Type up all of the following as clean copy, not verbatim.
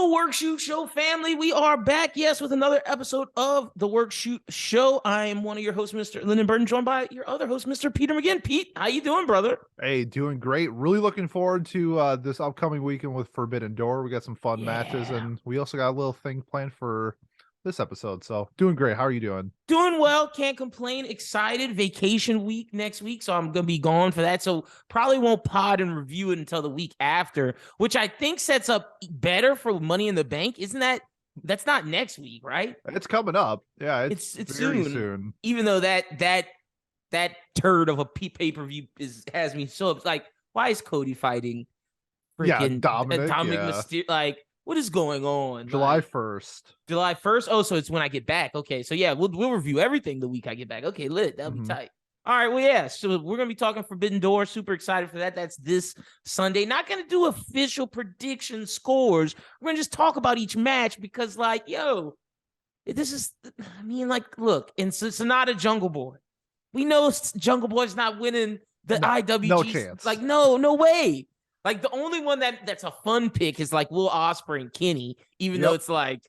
Hello, Work Shoot Show family. We are back, yes, with another episode of the Work Shoot Show. I am one of your hosts, Mr. Lyndon Burton, joined by your other host, Mr. Peter McGinn. Pete, how you doing, brother? Hey, doing great. Really looking forward to this upcoming weekend with Forbidden Door. We got some fun matches, and we also got a little thing planned for this episode. So doing great. How are you doing? Doing well. Can't complain. Excited. Vacation week next week, so I'm going to be gone for that. So probably won't pod and review it until the week after, which I think sets up better for Money in the Bank. Isn't that? That's not next week, right? It's coming up. Yeah, it's very soon. Even though that turd of a pay-per-view has me so like, why is Cody fighting freaking Dominic Mysterio? Like, what is going on? July 1st. July 1st? Oh, so it's when I get back. Okay, so yeah, we'll review everything the week I get back. Okay, lit. That'll be tight. All right, well, yeah, so we're going to be talking Forbidden Door. Super excited for that. That's this Sunday. Not going to do official prediction scores. We're going to just talk about each match because, like, yo, this is, I mean, like, look, and Sonata Jungle Boy. We know Jungle Boy's not winning the IWG. No chance. Like, no way. Like, the only one that's a fun pick is, like, Will Ospreay and Kenny, even though it's like,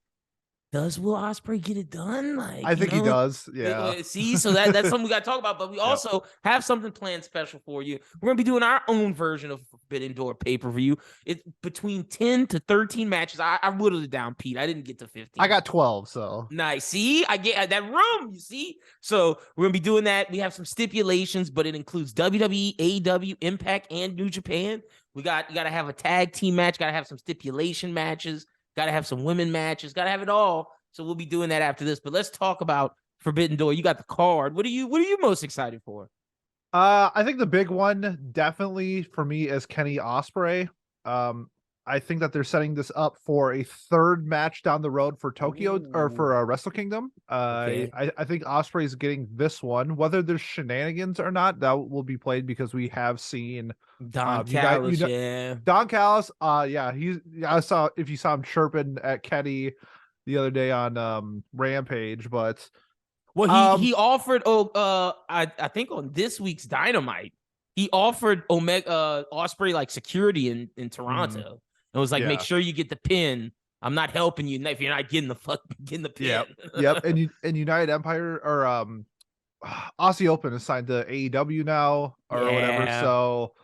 does Will Ospreay get it done? Like, I think he does. Yeah. See, so that's something we got to talk about. But we also have something planned special for you. We're going to be doing our own version of Forbidden Door pay-per-view. It's between 10 to 13 matches. I whittled it down, Pete. I didn't get to 15. I got 12, so. Nice. See, I get that room, you see? So we're going to be doing that. We have some stipulations, but it includes WWE, AEW, Impact, and New Japan. You got to have a tag team match. Got to have some stipulation matches. Got to have some women matches. Got to have it all. So we'll be doing that after this. But let's talk about Forbidden Door. You got the card. What are you most excited for? I think the big one definitely for me is Kenny Ospreay. I think that they're setting this up for a third match down the road for Tokyo or for Wrestle Kingdom. I think Ospreay is getting this one, whether there's shenanigans or not. That will be played because we have seen Don Callis. Don Callis. I saw if you saw him chirping at Kenny the other day on Rampage, but he offered. I think on this week's Dynamite, he offered Ospreay like security in Toronto. It was like, make sure you get the pin. I'm not helping you if you're not getting the pin. Yep. And United Empire or Aussie Open is signed to AEW now or whatever. So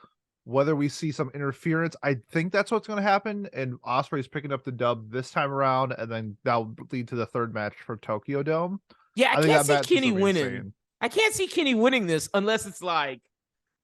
whether we see some interference, I think that's what's going to happen. And Ospreay's picking up the dub this time around, and then that'll lead to the third match for Tokyo Dome. Yeah, I can't see Kenny winning. Insane. I can't see Kenny winning this unless it's like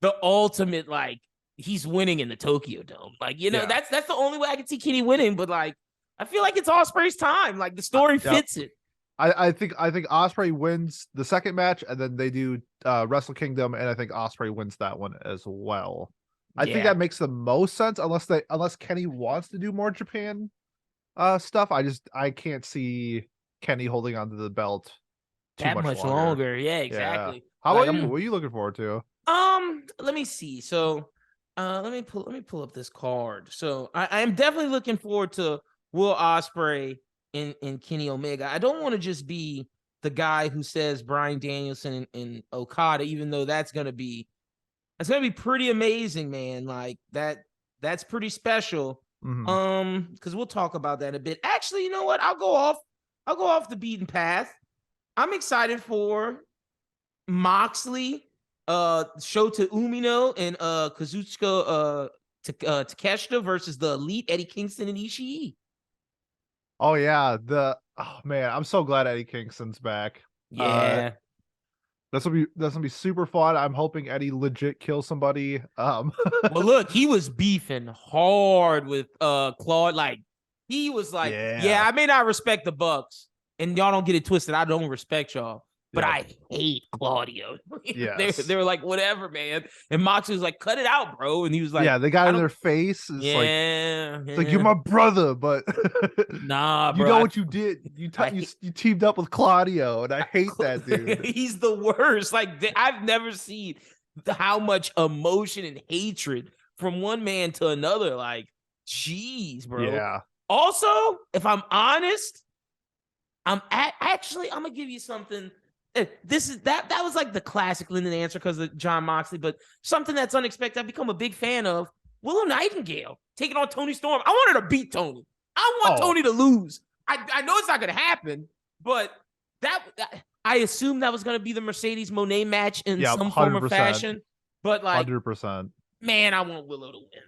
the ultimate, like, he's winning in the Tokyo Dome. Like, that's the only way I can see Kenny winning. But like, I feel like it's Ospreay's time. Like, the story fits it. I think Ospreay wins the second match, and then they do Wrestle Kingdom, and I think Ospreay wins that one as well. I think that makes the most sense unless Kenny wants to do more Japan stuff. I can't see Kenny holding onto the belt that much longer. Yeah, exactly. Yeah. How about you? What are you looking forward to? Let me see. So let me pull up this card. So I am definitely looking forward to Will Ospreay and Kenny Omega. I don't want to just be the guy who says Bryan Danielson and Okada, even though that's gonna be pretty amazing, man. Like that's pretty special. Because we'll talk about that a bit. Actually, you know what? I'll go off the beaten path. I'm excited for Moxley, Shota Umino, and Kazuchika Takeshita versus the Elite, Eddie Kingston and Ishii. Oh yeah, man, I'm so glad Eddie Kingston's back. Yeah. That's gonna be super fun. I'm hoping Eddie legit kills somebody. Well, look, he was beefing hard with Claude. Like, he was like, I may not respect the Bucks, and y'all don't get it twisted. I don't respect y'all, but I hate Claudio. They were like, whatever, man. And Moxley was like, cut it out, bro. And he was like, they got in their face. It's like you're my brother, but nah, bro. You know what you did? You teamed up with Claudio, and I hate that dude. He's the worst. Like, I've never seen how much emotion and hatred from one man to another. Like, jeez, bro. Yeah. Also, if I'm honest, I'm gonna give you something. That was like the classic Lyndon answer because of John Moxley, but something that's unexpected. I've become a big fan of Willow Nightingale taking on Tony Storm. I wanted to beat Tony. I want Oh. Tony to lose. I know it's not going to happen, but I assume that was going to be the Mercedes Monet match in Yeah, some form or 100%. fashion. But like, 100%. man, I want Willow to win.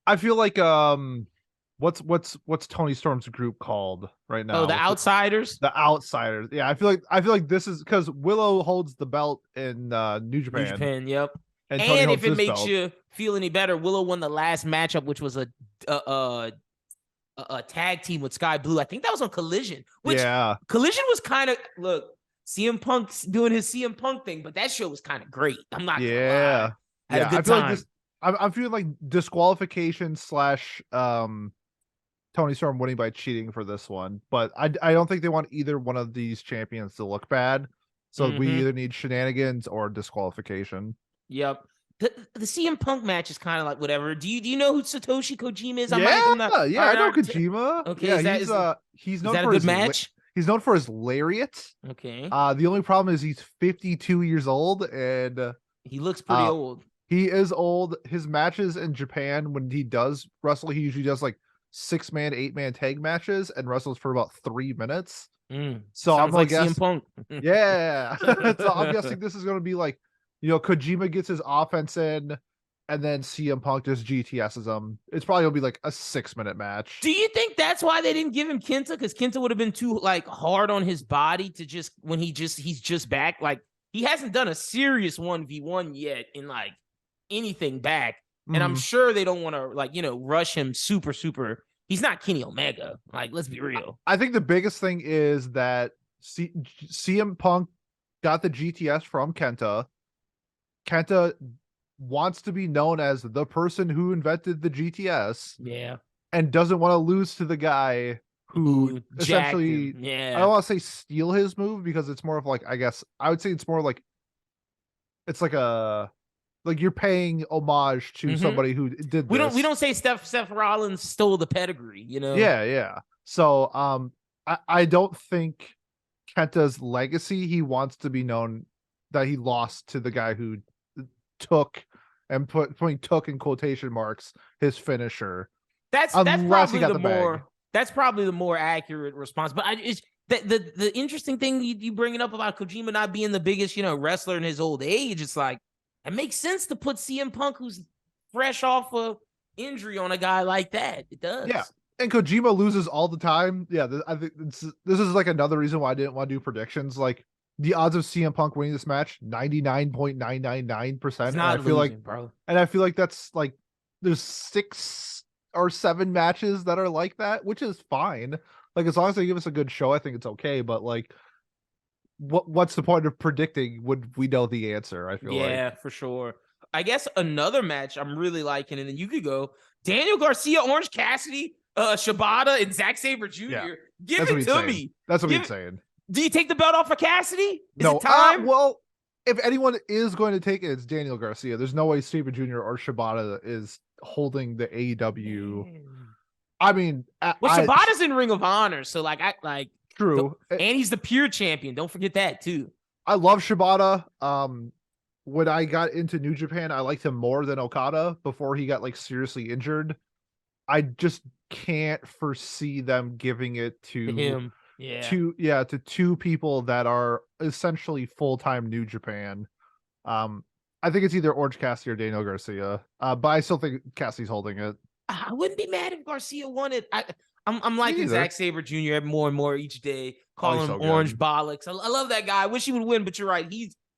I feel like what's Tony Storm's group called right now? Oh, the Outsiders. The Outsiders. Yeah, I feel like this is because Willow holds the belt in New New Japan, Japan, yep. and Tony And holds if it this makes belt. you feel any better, Willow won the last matchup, which was a tag team with Sky Blue. I think that was on Collision. Which Yeah, Collision was kind of CM Punk's doing his CM Punk thing, but that show was kind of great. I'm not gonna lie. Had a good I feel time. like this. I'm feeling like disqualification / Tony Storm winning by cheating for this one, but I don't think they want either one of these champions to look bad. So we Mhm. either need shenanigans or disqualification. Yep. The CM Punk match is kind of like whatever. Do you know who Satoshi Kojima is? Yeah, I know Kojima. Okay, Yeah, he's is known that a for good his match? he's known for his lariat. Okay. The only problem is he's 52 years old, and He looks pretty old. he is old. His matches in Japan, when he does wrestle, he usually does like 6-man, 8-man tag matches and wrestles for about 3 minutes. So Sounds I'm like like, CM Punk. yeah. So I'm guessing this is going to be like, Kojima gets his offense in, and then CM Punk just GTS's him. It's probably gonna be like a 6-minute match. Do you think that's why they didn't give him Kenta? Because Kenta would have been too like hard on his body to just when he's just back. Like he hasn't done a serious 1v1 yet in like anything back. And I'm sure they don't want to rush him super. He's not Kenny Omega. Like, let's be real. I think the biggest thing is that CM Punk got the GTS from Kenta. Kenta wants to be known as the person who invented the GTS. Yeah. And doesn't want to lose to the guy who essentially, yeah. I don't want to say steal his move, because it's more of like, I guess I would say it's more like, it's like you're paying homage to somebody who did this. We don't say Seth Rollins stole the pedigree, Yeah. So I don't think Kenta's legacy, he wants to be known that he lost to the guy who took, and putting took in quotation marks, his finisher. That's probably that's probably the more accurate response. But the interesting thing you bringing up about Kojima not being the biggest, wrestler in his old age, it's like it makes sense to put CM Punk, who's fresh off a injury, on a guy like that. It does. Yeah. And Kojima loses all the time. Yeah, I think this is like another reason why I didn't want to do predictions. Like the odds of CM Punk winning this match, 99.999%. And I feel like that's like there's 6 or 7 matches that are like that, which is fine. Like as long as they give us a good show, I think it's okay. But like, what's the point of predicting when we know the answer? I feel like. Yeah, for sure. I guess another match I'm really liking, and then you could go Daniel Garcia, Orange Cassidy, Shibata, and Zack Sabre Jr. Yeah, Give it to me. That's what he's saying. Do you take the belt off of Cassidy? Is no, it time? Well, if anyone is going to take it, it's Daniel Garcia. There's no way Sabre Jr. or Shibata is holding the AEW. Man. I mean, Shibata's in Ring of Honor, so true, and he's the pure champion. Don't forget that too. I love Shibata. When I got into New Japan, I liked him more than Okada before he got like seriously injured. I just can't foresee them giving it to him. Yeah. To 2 people that are essentially full-time New Japan. I think it's either Orange Cassidy or Daniel Garcia. But I still think Cassidy's holding it. I wouldn't be mad if Garcia won it. I'm liking Zack Sabre Jr. more and more each day. Calling him Orange Bollocks. I love that guy. I wish he would win, but you're right.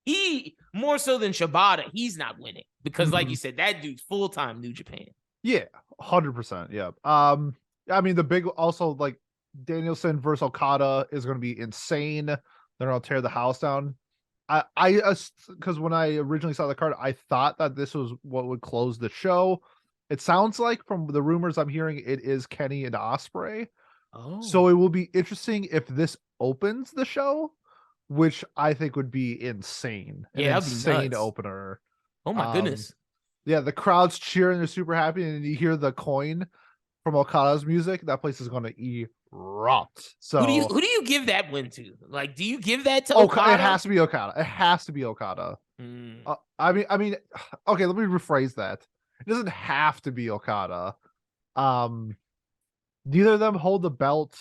He more so than Shibata, he's not winning because, like you said, that dude's full-time New Japan. Yeah, 100%. Yeah. I mean, the big also like Danielson versus Okada is going to be insane. They're going to tear the house down. Because when I originally saw the card, I thought that this was what would close the show. It sounds like from the rumors I'm hearing, it is Kenny and Ospreay. Oh, so it will be interesting if this opens the show, which I think would be insane. Yeah, an insane opener. Oh my goodness. Yeah, the crowd's cheering, they're super happy, and you hear the coin from Okada's music. That place is going to erupt. So who do you give that win to? Like, do you give that to Okada? It has to be Okada. It has to be Okada. I mean, okay, let me rephrase that. It doesn't have to be Okada. neither of them hold the belt.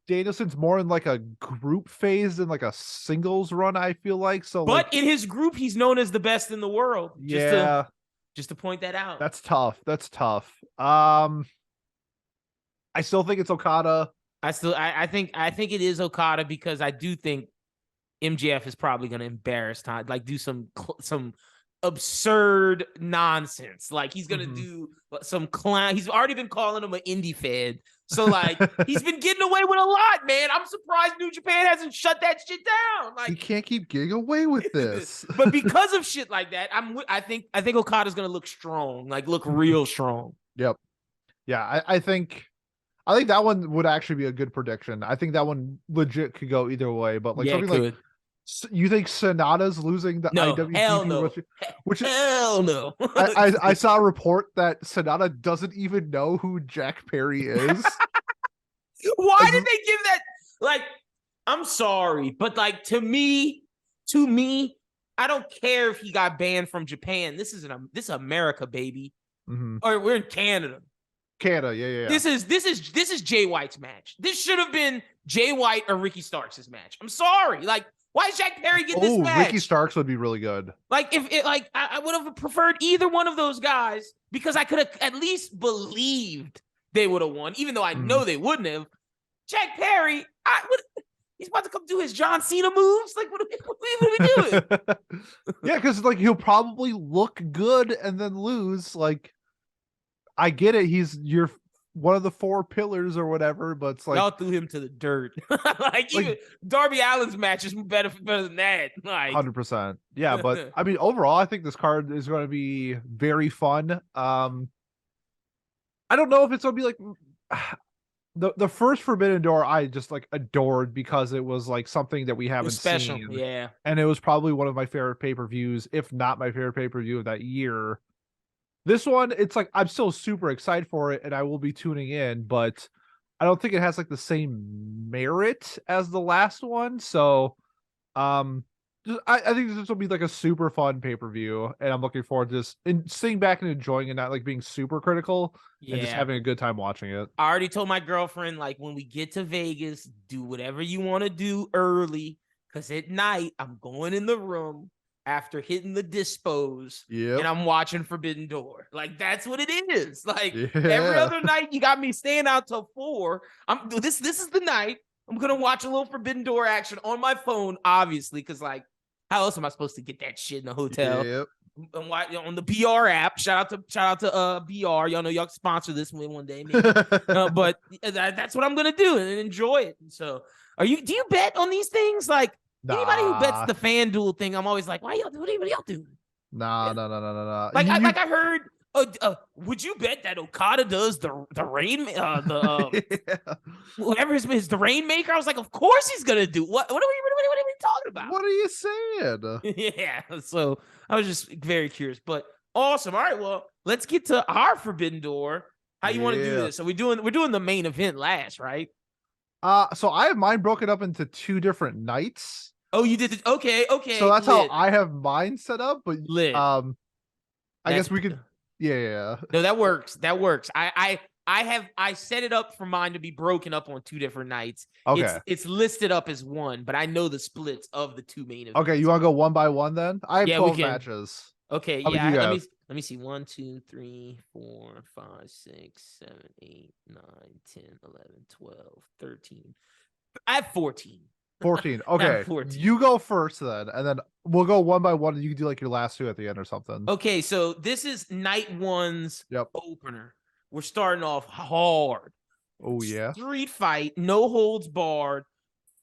Danielson's more in like a group phase than like a singles run, I feel like. So But like in his group, he's known as the best in the world. yeah, Just to point that out. that's tough. That's tough. I still think it's Okada. I think it is Okada because I do think MJF is probably going to embarrass Todd, like do some absurd nonsense. Like he's going to do some clown. He's already been calling him an indie fed. So like he's been getting away with a lot, man. I'm surprised New Japan hasn't shut that shit down. Like he can't keep getting away with this. But because of shit like that, I think Okada's going to look strong, like look real strong. Yep. Yeah, I think that one would actually be a good prediction. I think that one legit could go either way, but like something like you think Sonata's losing the IWGP? Hell no. Which hell no. I saw a report that Sonata doesn't even know who Jack Perry is. Why did they give that? Like, I'm sorry, but like to me, I don't care if he got banned from Japan. This is America, baby. Or we're in Canada. Canada, yeah. This is Jay White's match. This should have been Jay White or Ricky Starks' match. I'm sorry. Like, why is Jack Perry get this match? Ricky Starks would be really good. Like, I would have preferred either one of those guys because I could have at least believed they would have won, even though I know they wouldn't have. Jack Perry, he's about to come do his John Cena moves. Like, what are we doing? Yeah, because like he'll probably look good and then lose. Like, I get it. You're one of the 4 pillars or whatever, but it's like y'all threw him to the dirt. like even Darby Allin's match is better than that. Like 100%. Yeah, but I mean, overall, I think this card is going to be very fun. I don't know if it's going to be like the first Forbidden Door. I just like adored because it was like something that we haven't seen. Yeah, and it was probably one of my favorite pay-per-views, if not my favorite pay-per-view of that year. This one, it's like I'm still super excited for it and I will be tuning in, but I don't think it has like the same merit as the last one. So I think this will be like a super fun pay-per-view and I'm looking forward to just sitting back and enjoying it, not like being super critical and just having a good time watching it. I already told my girlfriend, like, when we get to Vegas, do whatever you want to do early, because at night I'm going in the room after hitting the dispos, and I'm watching Forbidden Door. Like, that's what it is. Like, every other night, you got me staying out till 4. This is the night I'm gonna watch a little Forbidden Door action on my phone, obviously, because like, how else am I supposed to get that shit in the hotel? On the BR app. Shout out to BR. Y'all know y'all sponsor this one day, maybe. But that's what I'm gonna do and enjoy it. So, do you bet on these things? Like, anybody who bets the FanDuel thing, I'm always like, why y'all do? What are y'all doing? No. Like, I heard. Would you bet that Okada does the rain whatever his the Rainmaker? I was like, of course he's gonna do. What are we talking about? What are you saying? Yeah. So I was just very curious, but awesome. All right, well, let's get to our Forbidden Door. How you want to do this? So we're doing the main event last, right? So I have mine broken up into 2 different nights. Oh, you did it. Okay. So that's how I have mine set up, but I guess we could. Yeah. No, that works. I set it up for mine to be broken up on 2 different nights. Okay. It's listed up as 1, but I know the splits of the 2 main events. Okay, you want to go one by one then? I have 12 matches. Okay, let me see. 1, 2, 3, 4, 5, 6, 7, 8, 9, 10, 11, 12, 13. I have 14. 14. Okay. 14. You go first then, and then we'll go one by one, and you can do like your last 2 at the end or something. Okay, so this is night 1's opener. We're starting off hard. Oh yeah. Street fight, no holds barred,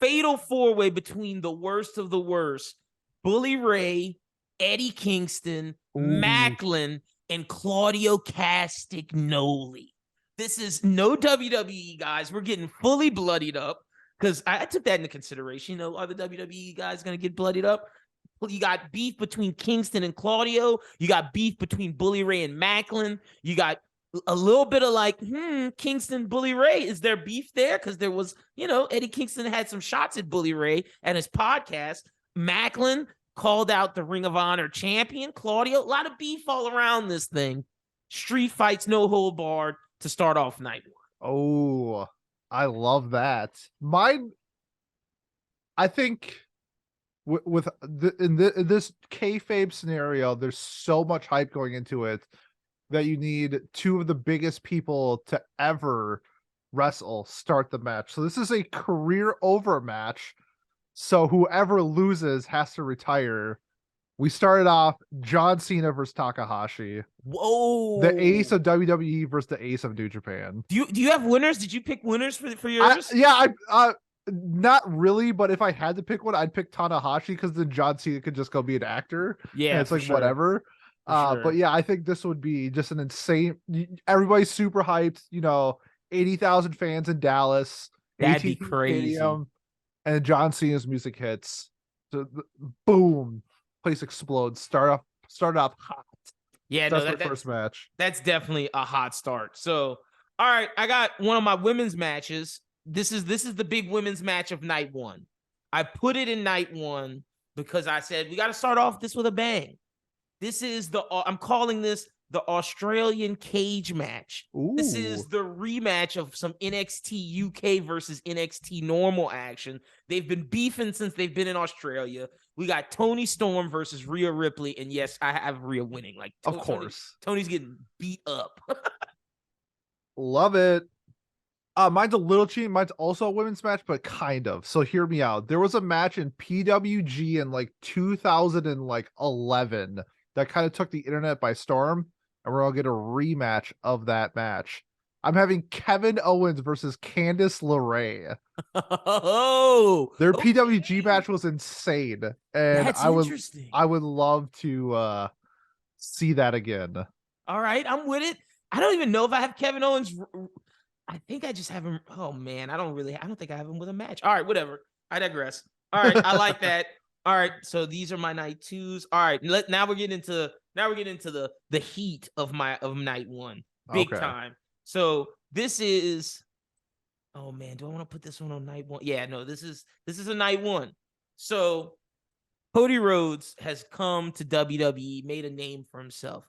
fatal 4-way between the worst of the worst: Bully Ray, Eddie Kingston, Macklin, and Claudio Castagnoli. This is no WWE, guys. We're getting fully bloodied up. Because I took that into consideration. You know, are the WWE guys going to get bloodied up? You got beef between Kingston and Claudio. You got beef between Bully Ray and Macklin. You got a little bit of like, Kingston, Bully Ray. Is there beef there? Because there was, Eddie Kingston had some shots at Bully Ray at his podcast. Macklin called out the Ring of Honor champion, Claudio. A lot of beef all around this thing. Street fights, no hold barred to start off night one. Oh, I love that. Mine, I think in this kayfabe scenario, there's so much hype going into it that you need two of the biggest people to ever wrestle start the match. So this is a career over match. So whoever loses has to retire. We started off John Cena versus Takahashi, Whoa. the ace of WWE versus the ace of New Japan. Do you have winners? Did you pick winners for yours? I not really, but if I had to pick one, I'd pick Tanahashi because then John Cena could just go be an actor. Yeah, and it's for like sure. whatever. Sure. But yeah, I think this would be just an insane. Everybody's super hyped. 80,000 fans in Dallas. That'd be AT&T crazy. Stadium, and John Cena's music hits. So boom, place explodes. Start off hot. Yeah, That's no, my first match. That's definitely a hot start. So, all right, I got one of my women's matches. This is the big women's match of night one. I put it in night one because I said we got to start off this with a bang. This is I'm calling this the Australian cage match. Ooh. This is the rematch of some NXT UK versus NXT normal action. They've been beefing since they've been in Australia. We got Toni Storm versus Rhea Ripley, and yes, I have Rhea winning. Like, of course, Tony's getting beat up. Love it. Mine's a little cheating. Mine's also a women's match, but kind of. So hear me out. There was a match in PWG in like 2011 that kind of took the internet by storm, and we're gonna get a rematch of that match. I'm having Kevin Owens versus Candice LeRae. Oh, their PWG match was insane, and that's interesting. I would love to see that again. All right, I'm with it. I don't even know if I have Kevin Owens. I think I just have him. Oh man, I don't think I have him with a match. All right, whatever. I digress. All right, I like that. All right, so these are my night twos. All right, now we're getting into the heat of night one, big time. So this is, oh man, do I want to put this one on night one? Yeah, no, this is a night one. So Cody Rhodes has come to WWE, made a name for himself.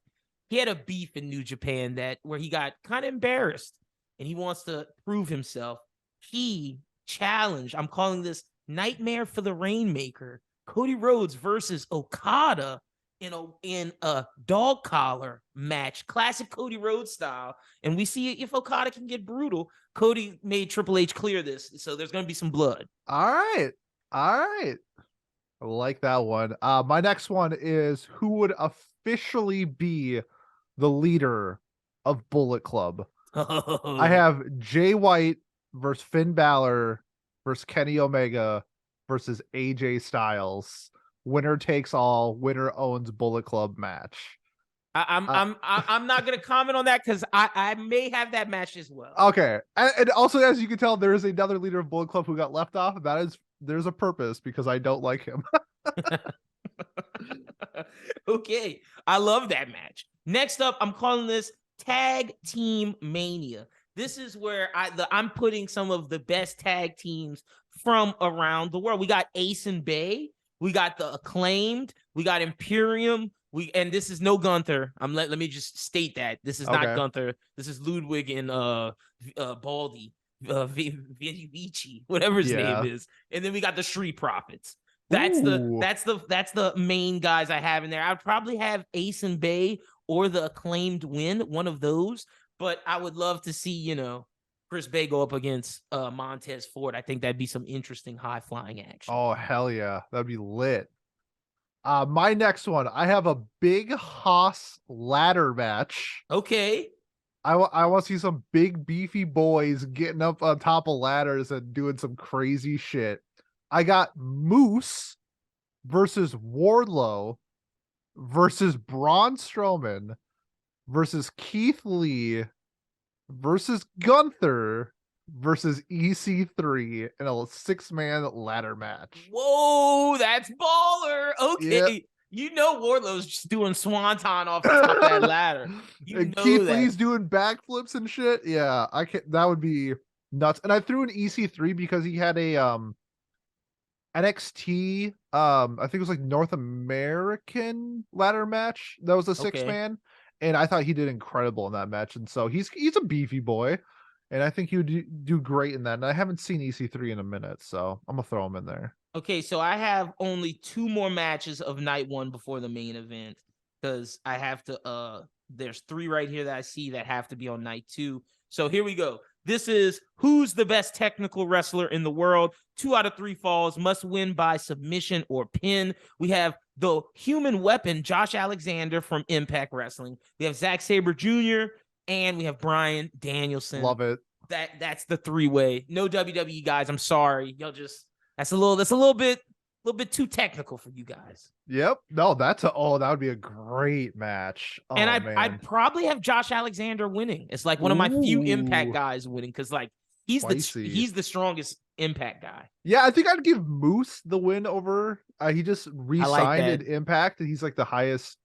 He had a beef in New Japan where he got kind of embarrassed, and he wants to prove himself. He challenged, I'm calling this Nightmare for the Rainmaker, Cody Rhodes versus Okada in a dog collar match, classic Cody Rhodes style. And we see if Okada can get brutal. Cody made Triple H clear this, so there's going to be some blood. All right. I like that one. My next one is who would officially be the leader of Bullet Club. Oh. I have Jay White versus Finn Balor versus Kenny Omega versus AJ Styles. Winner takes all, winner owns Bullet Club match. I'm not gonna comment on that because I may have that match as well. Okay, and also as you can tell, there is another leader of Bullet Club who got left off. There's a purpose because I don't like him. Okay, I love that match. Next up, I'm calling this Tag Team Mania. This is where I'm putting some of the best tag teams from around the world. We got Ace and Bay. We got the Acclaimed. We got Imperium. And this is no Gunther. Let me just state that this is not Gunther. This is Ludwig and Baldy, Vici, whatever his name is. And then we got the Street Profits. That's the main guys I have in there. I'd probably have Ace and Bay or the Acclaimed win, one of those. But I would love to see, Chris Bay go up against Montez Ford. I think that'd be some interesting high flying action. Oh, hell yeah. That'd be lit. My next one, I have a big Haas ladder match. Okay. I want to see some big beefy boys getting up on top of ladders and doing some crazy shit. I got Moose versus Wardlow versus Braun Strowman versus Keith Lee versus Gunther versus EC3 in a 6-man ladder match. Whoa, that's baller. Okay. Yep. Wardlow's just doing swanton off the top of that ladder. And Keith Lee's doing backflips and shit. Yeah, I can't. That would be nuts. And I threw in EC3 because he had a NXT I think it was like North American ladder match that was a 6-man, and I thought he did incredible in that match. And so he's a beefy boy, and I think he would do great in that. And I haven't seen EC3 in a minute, so I'm gonna throw him in there. Okay, so I have only 2 more matches of night 1 before the main event because I have to there's 3 right here that I see that have to be on night 2. So here we go. This is who's the best technical wrestler in the world. 2 out of 3 falls, must win by submission or pin. We have the human weapon, Josh Alexander from Impact Wrestling. We have Zack Sabre Jr. and we have Bryan Danielson. Love it. That's the 3-way. No WWE guys. I'm sorry. Y'all just that's a little bit too technical for you guys. Yep. No, that would be a great match. Oh, And man. I'd probably have Josh Alexander winning. It's like one of my few Impact Ooh. guys winning because like he's Spicy. the strongest Impact guy. Yeah, I think I'd give Moose the win over. He just re-signed that. at Impact, and he's like the highest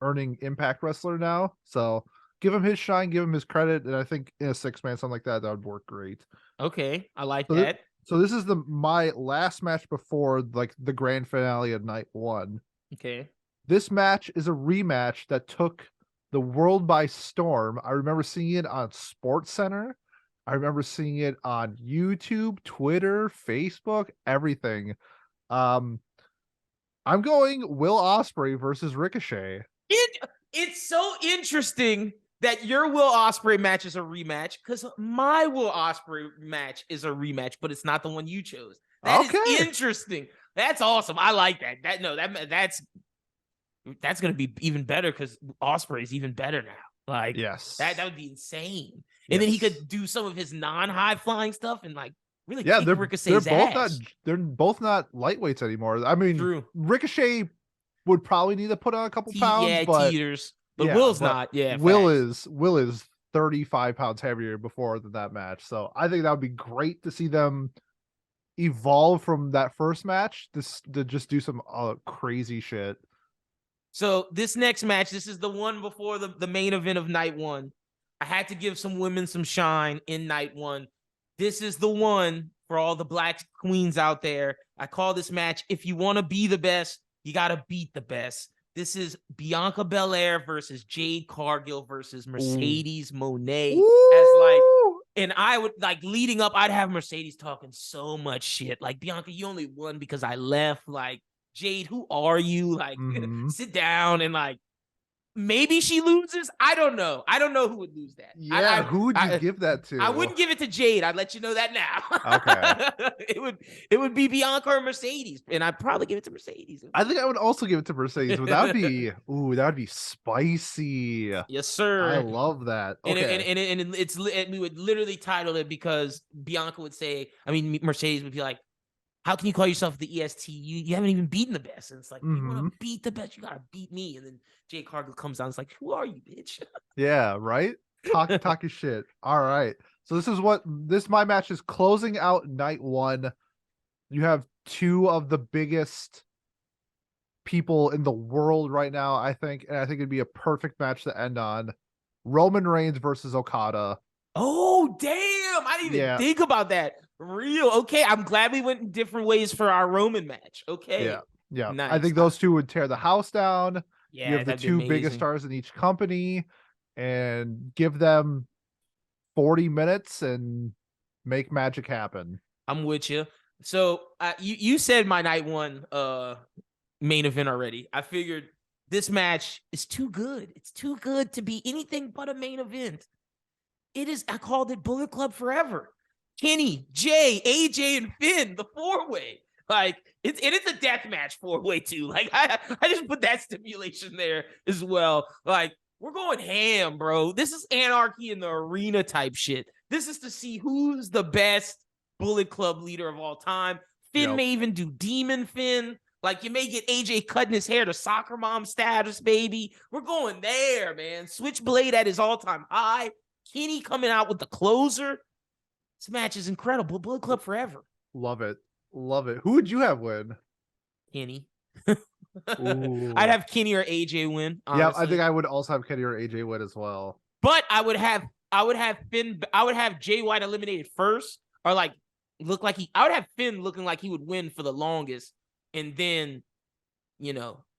earning Impact wrestler now. So give him his shine, give him his credit, and I think in a 6-man something like that would work great. Okay, I like So that. So this is my last match before like the grand finale of night 1. Okay. This match is a rematch that took the world by storm. I remember seeing it on Sports Center. I remember seeing it on YouTube, Twitter, Facebook, everything. I'm going Will Ospreay versus Ricochet. It's so interesting that your Will Ospreay match is a rematch because my Will Ospreay match is a rematch, but it's not the one you chose. That is interesting. That's awesome. I like that. That's gonna be even better because Ospreay is even better now. Like yes, that would be insane. And then he could do some of his non-high flying stuff and like really kick Ricochet's ass. They're both not lightweights anymore. I mean, True. Ricochet would probably need to put on a couple pounds, but teeters. But Will's not. Yeah, Will is 35 pounds heavier before that match. So I think that would be great to see them evolve from that first match to just do some crazy shit. So this next match, this is the one before the main event of night 1. I had to give some women some shine in night 1. This is the one for all the black queens out there. I call this match, if you want to be the best, you got to beat the best. This is Bianca Belair versus Jade Cargill versus Mercedes Moné. And I would like leading up, I'd have Mercedes talking so much shit. Like, Bianca, you only won because I left. Like, Jade, who are you? Like, sit down and like, maybe she loses. I don't know. I don't know who would lose that. Yeah, who would you give that to? I wouldn't give it to Jade. I'd let you know that now. Okay. It would be Bianca or Mercedes, and I'd probably give it to Mercedes. I think I would also give it to Mercedes, but that would be spicy. Yes, sir. I love that. Okay. And we would literally title it because Bianca would say, Mercedes would be like, how can you call yourself the EST? You haven't even beaten the best. And it's like, you want to beat the best, you got to beat me. And then Jade Cargill comes down. It's like, who are you, bitch? Yeah, right? Talk your shit. All right. So my match is closing out night 1. You have 2 of the biggest people in the world right now, I think. And I think it'd be a perfect match to end on. Roman Reigns versus Okada. Oh, damn. I didn't even think about that. Real. Okay, I'm glad we went in different ways for our Roman match. Okay. Yeah. Nice. I think those 2 would tear the house down. Yeah, you have the 2 biggest stars in each company and give them 40 minutes and make magic happen. I'm with you. So you said my night 1 main event already. I figured this match is too good. It's too good to be anything but a main event. It is. I called it Bullet Club Forever. Kenny, Jay, AJ, and Finn, the 4-way. Like, it's a death match 4-way too. Like, I just put that stipulation there as well. Like, we're going ham, bro. This is Anarchy in the Arena type shit. This is to see who's the best Bullet Club leader of all time. Finn may even do Demon Finn. Like, you may get AJ cutting his hair to soccer mom status, baby. We're going there, man. Switchblade at his all-time high. Kenny coming out with the closer. This match is incredible. Bullet Club Forever. Love it. Who would you have win? Kenny. I'd have Kenny or AJ win. Honestly. Yeah, I think I would also have Kenny or AJ win as well. But I would have Finn. I would have Jay White eliminated first, or like look like I would have Finn looking like he would win for the longest, and then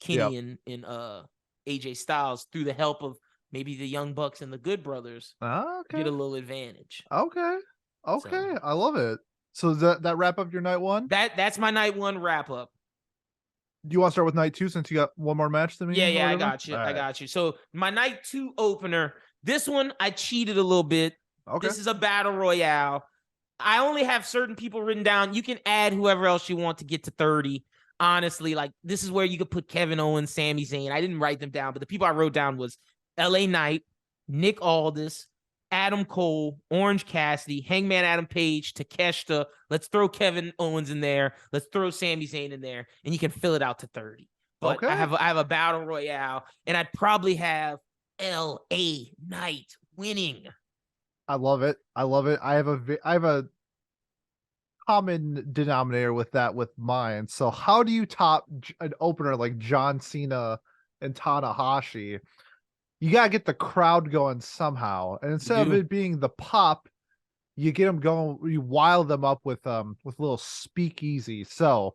Kenny and AJ Styles through the help of maybe the Young Bucks and the Good Brothers Okay. get a little advantage. Okay. So I love it. So does that wrap up your night one? that's my night one wrap up. Do you want to start with night two since you got one more match than me? Yeah, or yeah, I whatever? got you. All I right. got you. So my night 2 opener, this one I cheated a little bit. Okay. This is a battle royale. I only have certain people written down. You can add whoever else you want to get to 30. Honestly, like this is where you could put Kevin Owens, Sami Zayn. I didn't write them down, but the people I wrote down was LA Knight, Nick Aldis, Adam Cole, Orange Cassidy, Hangman Adam Page, Takeshita. Let's throw Kevin Owens in there. Let's throw Sami Zayn in there, and you can fill it out to 30. But Okay. I have a battle royale, and I'd probably have LA Knight winning. I love it. I love it. I have a common denominator with that with mine. So how do you top an opener like John Cena and Tanahashi? You gotta get the crowd going somehow, and instead of do. it being the pop, you get them going. You wile them up with little speakeasy. So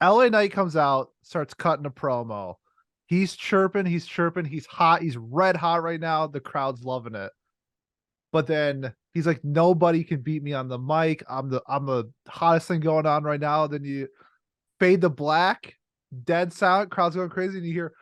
LA Knight comes out, starts cutting a promo. He's chirping, he's hot, he's red hot right now. The crowd's loving it. But then he's like, nobody can beat me on the mic. I'm the hottest thing going on right now. Then you fade to black, dead silent, crowd's going crazy, and you hear,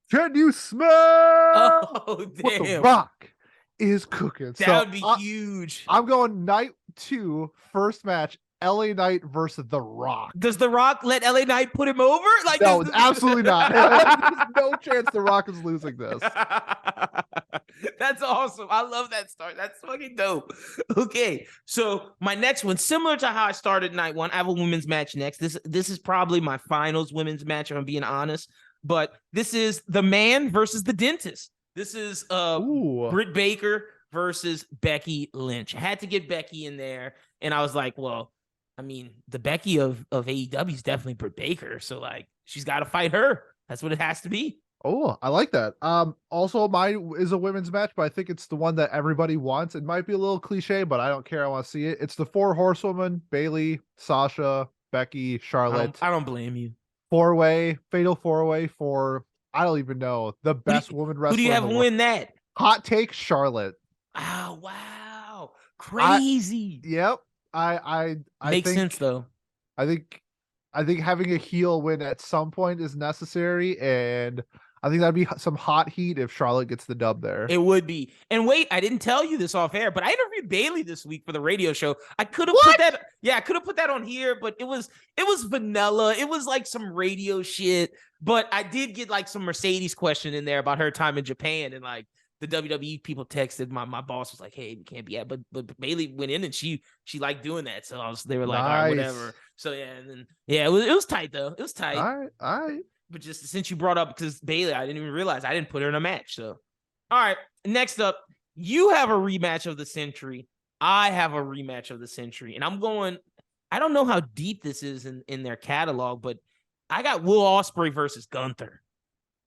"Can you smell Oh, what the damn. Rock is cooking?" That So would be huge. I'm going night 2, first match, LA Knight versus The Rock. Does The Rock let LA Knight put him over? Like, No, does- absolutely not. There's no chance The Rock is losing this. That's awesome. I love that start. That's fucking dope. Okay, so my next one, similar to how I started night 1, I have a women's match next. This is probably my finals women's match, if I'm being honest. But this is the Man versus the Dentist. This is Ooh. Britt Baker versus Becky Lynch. I had to get Becky in there, and I was like, well, I mean, the Becky of AEW is definitely Britt Baker, so like she's got to fight her. That's what it has to be. Oh, I like that. Also mine is a women's match, but I think it's the one that everybody wants. It might be a little cliche, but I don't care. I want to see it. It's the 4 horsewomen: Bayley, Sasha, Becky, Charlotte. I don't blame you. Fatal 4-way for, I don't even know, the best woman wrestler. Who do you have in the win that? Hot take, Charlotte. Oh, wow. Crazy. Yep. I Makes think, sense though. I think having a heel win at some point is necessary, and I think that'd be some hot heat if Charlotte gets the dub there. It would be. And wait, I didn't tell you this off air, but I interviewed Bayley this week for the radio show. I could have put that. Yeah, I could have put that on here, but it was vanilla. It was like some radio shit. But I did get like some Mercedes question in there about her time in Japan, and like the WWE people texted my boss was like, "Hey, we can't be at." But Bayley went in and she liked doing that, so they were like, "All right, whatever." So yeah, and then it was tight though. It was tight. All right. But just since you brought up, because Bayley, I didn't even realize I didn't put her in a match. So, all right. Next up, you have a rematch of the century. I have a rematch of the century. And I'm going, I don't know how deep this is in their catalog, but I got Will Ospreay versus Gunther.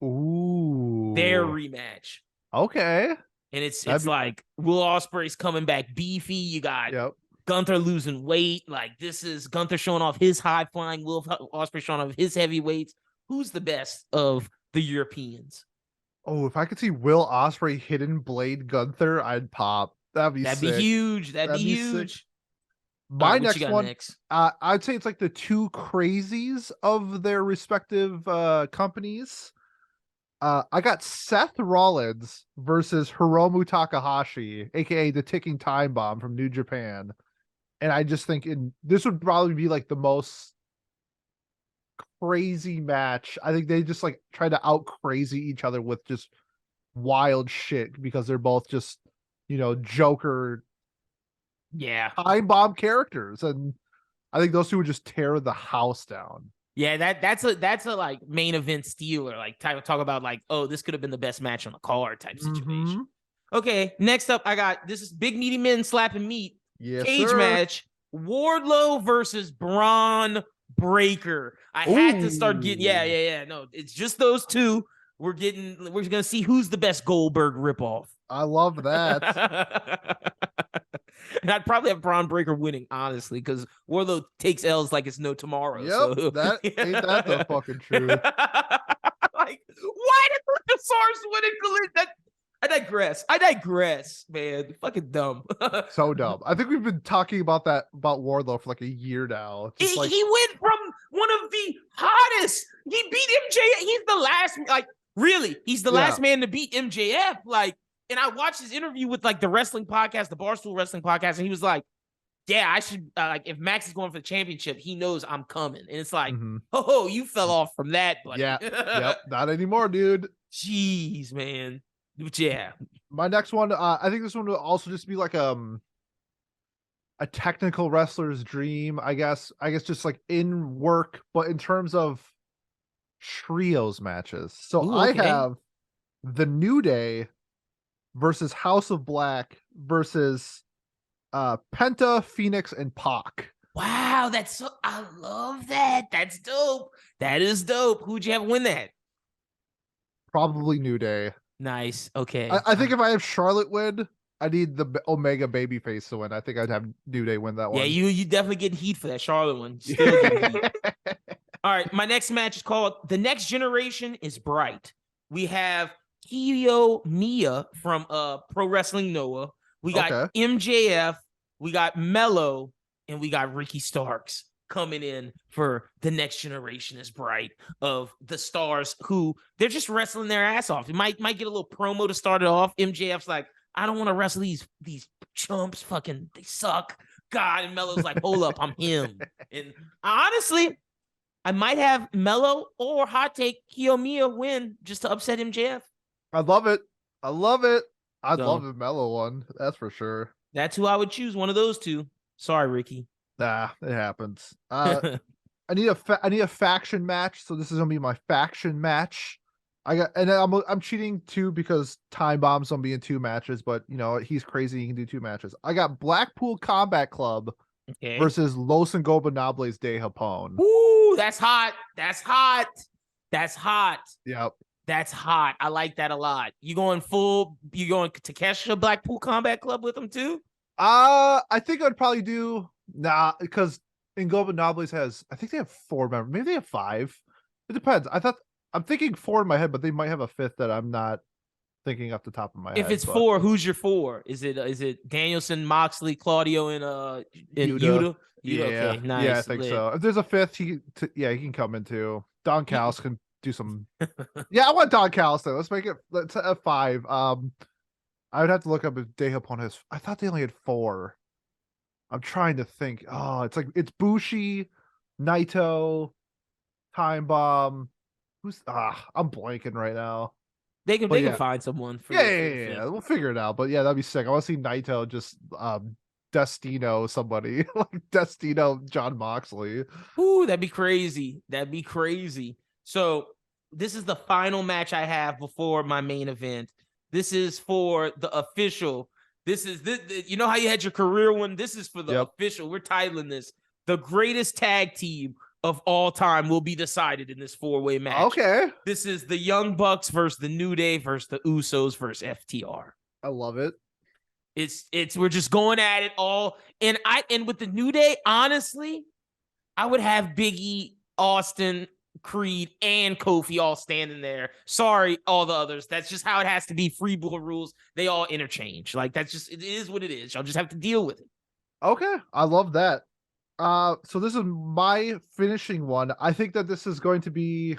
Ooh. Their rematch. Okay. And it's like Will Ospreay's coming back beefy. You got Gunther losing weight. Like this is Gunther showing off his high flying, Will Ospreay showing off his heavyweights. Who's the best of the Europeans? Oh, if I could see Will Ospreay hidden blade Gunther, I'd pop. That'd be huge. That'd be huge. Sick. My right, next one, I'd say it's like the 2 crazies of their respective companies. I got Seth Rollins versus Hiromu Takahashi, aka the Ticking Time Bomb from New Japan. And I just think this would probably be like the most crazy match. I think they just like try to out crazy each other with just wild shit because they're both just, Joker time bomb characters, and I think those two would just tear the house down. Yeah, that's a like main event stealer, like talk about like, oh, this could have been the best match on the card type situation. Okay, next up, I got this is big meaty men slapping meat. Cage match. Wardlow versus Braun Breaker. I had to start getting no, it's just those two. We're gonna see who's the best Goldberg ripoff. I love that. And I'd probably have Braun Breaker winning, honestly, because Wardlow takes L's like it's no tomorrow. Yep, so. that ain't that the fucking truth. Like, why did Luchasaurus win in collision? I digress, man. Fucking dumb. So dumb. I think we've been talking about Wardlow for like a year now. he, Just like he went from one of the hottest. He beat MJF. He's the last, like, really, he's the last man to beat MJF. Like, and I watched his interview with like the wrestling podcast, the Barstool Wrestling podcast, and he was like, yeah, I should, like, if Max is going for the championship, he knows I'm coming. And it's like, oh, you fell off from that, buddy. Yeah. Yep. Not anymore, dude. Jeez, man. But yeah. My next one, I think this one will also just be like a technical wrestler's dream, I guess. I guess just like in work, but in terms of trios matches. So Ooh, I okay. have the New Day versus House of Black versus Penta, Phoenix, and Pac. Wow, that's so, I love that. That's dope. That is dope. Who'd you have win that? Probably New Day. Nice. Okay. I think if I have Charlotte win, I need the Omega babyface to win. I think I'd have New Day win that one. Yeah, you definitely get heat for that Charlotte one. Still getting heat. All right, my next match is called The Next Generation is Bright. We have Kiyomiya from Pro Wrestling Noah. We got MJF, we got Mello, and we got Ricky Starks coming in for The Next Generation is Bright of the stars who they're just wrestling their ass off. It might get a little promo to start it off. MJF's like, I don't want to wrestle these chumps. Fucking, they suck. God, and Mello's like, hold up, I'm him. And honestly, I might have Mello or hot take Kiyomiya win just to upset MJF. I love it. I love it. I'd love a Mello one. That's for sure. That's who I would choose. One of those two. Sorry, Ricky. Nah, it happens. I need a faction match, so this is gonna be my faction match. I'm cheating too because Time Bomb's gonna be in 2 matches, but you know he's crazy. He can do 2 matches. I got Blackpool Combat Club versus Los Ingobernables de Japón. Ooh, that's hot. That's hot. That's hot. Yep. That's hot. I like that a lot. You going Takesha Blackpool Combat Club with them too? I think I'd probably do because Ingobernables has, I think they have 4 members. Maybe they have 5. It depends. I'm thinking 4 in my head, but they might have a 5th that I'm not thinking off the top of my head. If it's 4, who's your 4? Is it Danielson, Moxley, Claudio, and Yuta? Yeah, okay, nice. Yeah, I think so. If there's a 5th, he can come in too. Don Callis can do some. Yeah, I want Don Callis though. Let's have 5. I would have to look up if De Japón has. I thought they only had 4. I'm trying to think. Oh, it's Bushi, Naito, Time Bomb. I'm blanking right now. They can find someone. Yeah. We'll figure it out. But yeah, that'd be sick. I want to see Naito just Destino somebody like Destino John Moxley. Ooh, that'd be crazy. That'd be crazy. So this is the final match I have before my main event. This is for the official. This is you know how you had your career one? This is for the official. We're titling this the greatest tag team of all time will be decided in this 4-way match. Okay. This is the Young Bucks versus the New Day versus the Usos versus FTR. I love it. We're just going at it all. And with the New Day, honestly, I would have Big E, Austin, Creed, and Kofi all standing there. Sorry, all the others. That's just how it has to be. Freeboard rules. They all interchange. Like, it is what it is. Y'all just have to deal with it. Okay. I love that. So this is my finishing one. I think that this is going to be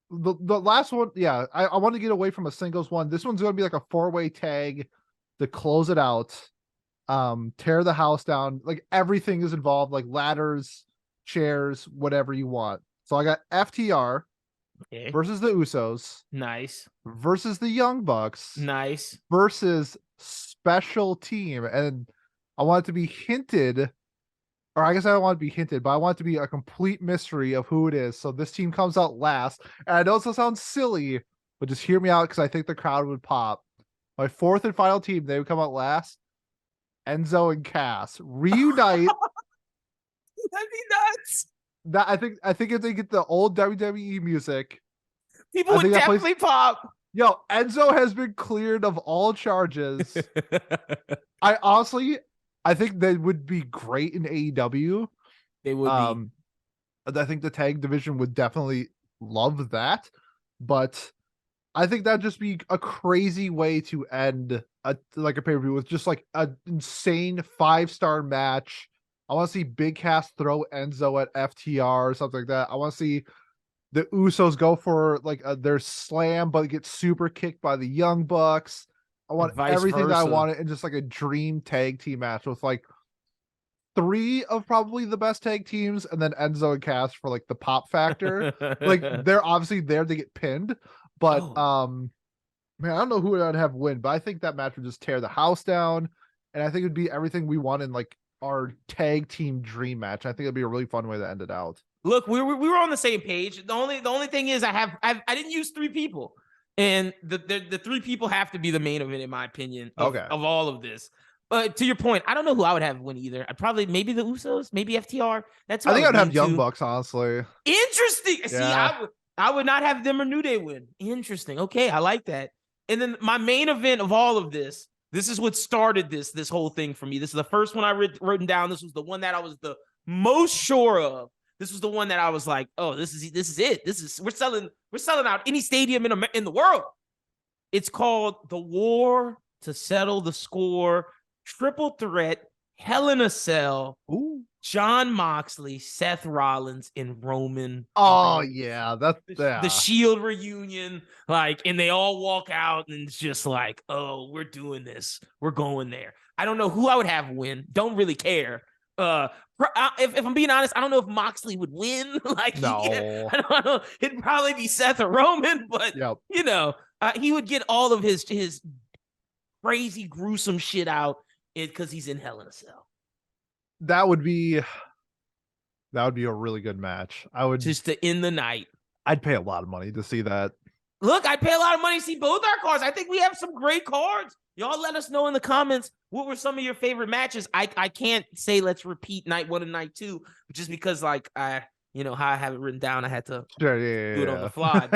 the last one. Yeah, I want to get away from a singles one. This one's going to be like a 4-way tag to close it out. Tear the house down. Like everything is involved, like ladders, chairs, whatever you want. So I got FTR versus the Usos. Nice. Versus the Young Bucks. Nice. Versus Special Team. And I want it to be hinted, or I guess I don't want it to be hinted, but I want it to be a complete mystery of who it is. So this team comes out last. And I know this sounds silly, but just hear me out because I think the crowd would pop. My 4th and final team, they would come out last. Enzo and Cass reunite. That'd be nuts. That I think if they get the old WWE music, people would definitely pop. Yo, Enzo has been cleared of all charges. I think they would be great in AEW. They would be. I think the tag division would definitely love that. But I think that'd just be a crazy way to end a pay-per-view with just like an insane 5-star match. I want to see Big Cass throw Enzo at FTR or something like that. I want to see the Usos go for like their slam, but get super kicked by the Young Bucks. I want vice everything that I versa. wanted in just like a dream tag team match with like 3 of probably the best tag teams, and then Enzo and Cass for like the pop factor. Like they're obviously there to get pinned, but Oh. man, I don't know who I'd have win, but I think that match would just tear the house down, and I think it'd be everything we want in like our tag team dream match. I think it'd be a really fun way to end it out. Look, we were on the same page. The only thing is I didn't use 3 people, and the 3 people have to be the main event in my opinion of, Okay. of all of this. But to your point, I don't know who I would have win either. I'd probably maybe the Usos, maybe FTR. That's who I think I'd have lean Young to. Bucks, honestly. Interesting. See, Yeah. I would not have them or New Day win. Interesting. Okay, I like that. And then my main event of all of this. This is what started this whole thing for me. This is the first one I written down. This was the one that I was the most sure of. This was the one that I was like, oh, this is it. We're selling out any stadium in the world. It's called the War to Settle the Score, Triple Threat, Hell in a Cell, Ooh. John Moxley, Seth Rollins, and Roman. Oh Reigns. yeah, that's The Shield reunion, like, and they all walk out, and it's just like, oh, we're doing this. We're going there. I don't know who I would have win. Don't really care. If I'm being honest, I don't know if Moxley would win. Like, no, I don't know. It'd probably be Seth or Roman, but yep. He would get all of his crazy, gruesome shit out because he's in Hell in a Cell. That would be a really good match. I would Just to end the night. I'd pay a lot of money to see that. Look, I'd pay a lot of money to see both our cards. I think we have some great cards. Y'all let us know in the comments what were some of your favorite matches. I can't say let's repeat night 1 and night 2 just because like how I have it written down. I had to Sure, do it on the fly.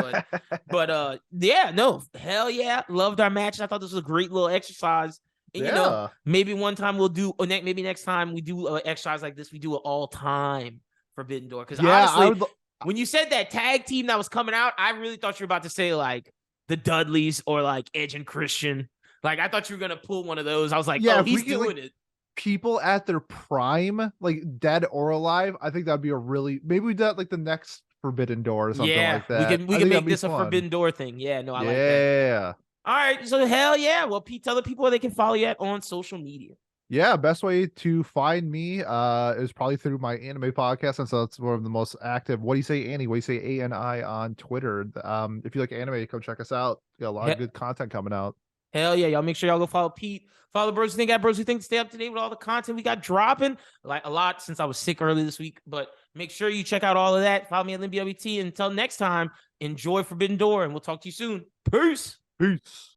But yeah, no, hell yeah, loved our matches. I thought this was a great little exercise. And maybe one time we'll do, or maybe next time we do an exercise like this, we do it all time Forbidden Door. Because honestly, when you said that tag team that was coming out, I really thought you were about to say like the Dudleys or like Edge and Christian. Like I thought you were gonna pull one of those. I was like, oh, he's doing it. People at their prime, like dead or alive. I think that'd be maybe we do like the next Forbidden Door or something like that. We can make this a Forbidden Door thing. Yeah, no, I like that. Yeah. All right, so hell yeah. Well, Pete, tell the people where they can follow you at on social media. Yeah, best way to find me is probably through my anime podcast, and so it's one of the most active. What do you say, Annie? What do you say, ANI on Twitter? If you like anime, come check us out. We got a lot of good content coming out. Hell yeah, y'all make sure y'all go follow Pete. Follow Bros Who Think at Bros Who Think to stay up to date with all the content we got dropping. Like a lot since I was sick early this week, but make sure you check out all of that. Follow me at LinBWT. Until next time, enjoy Forbidden Door, and we'll talk to you soon. Peace. Peace.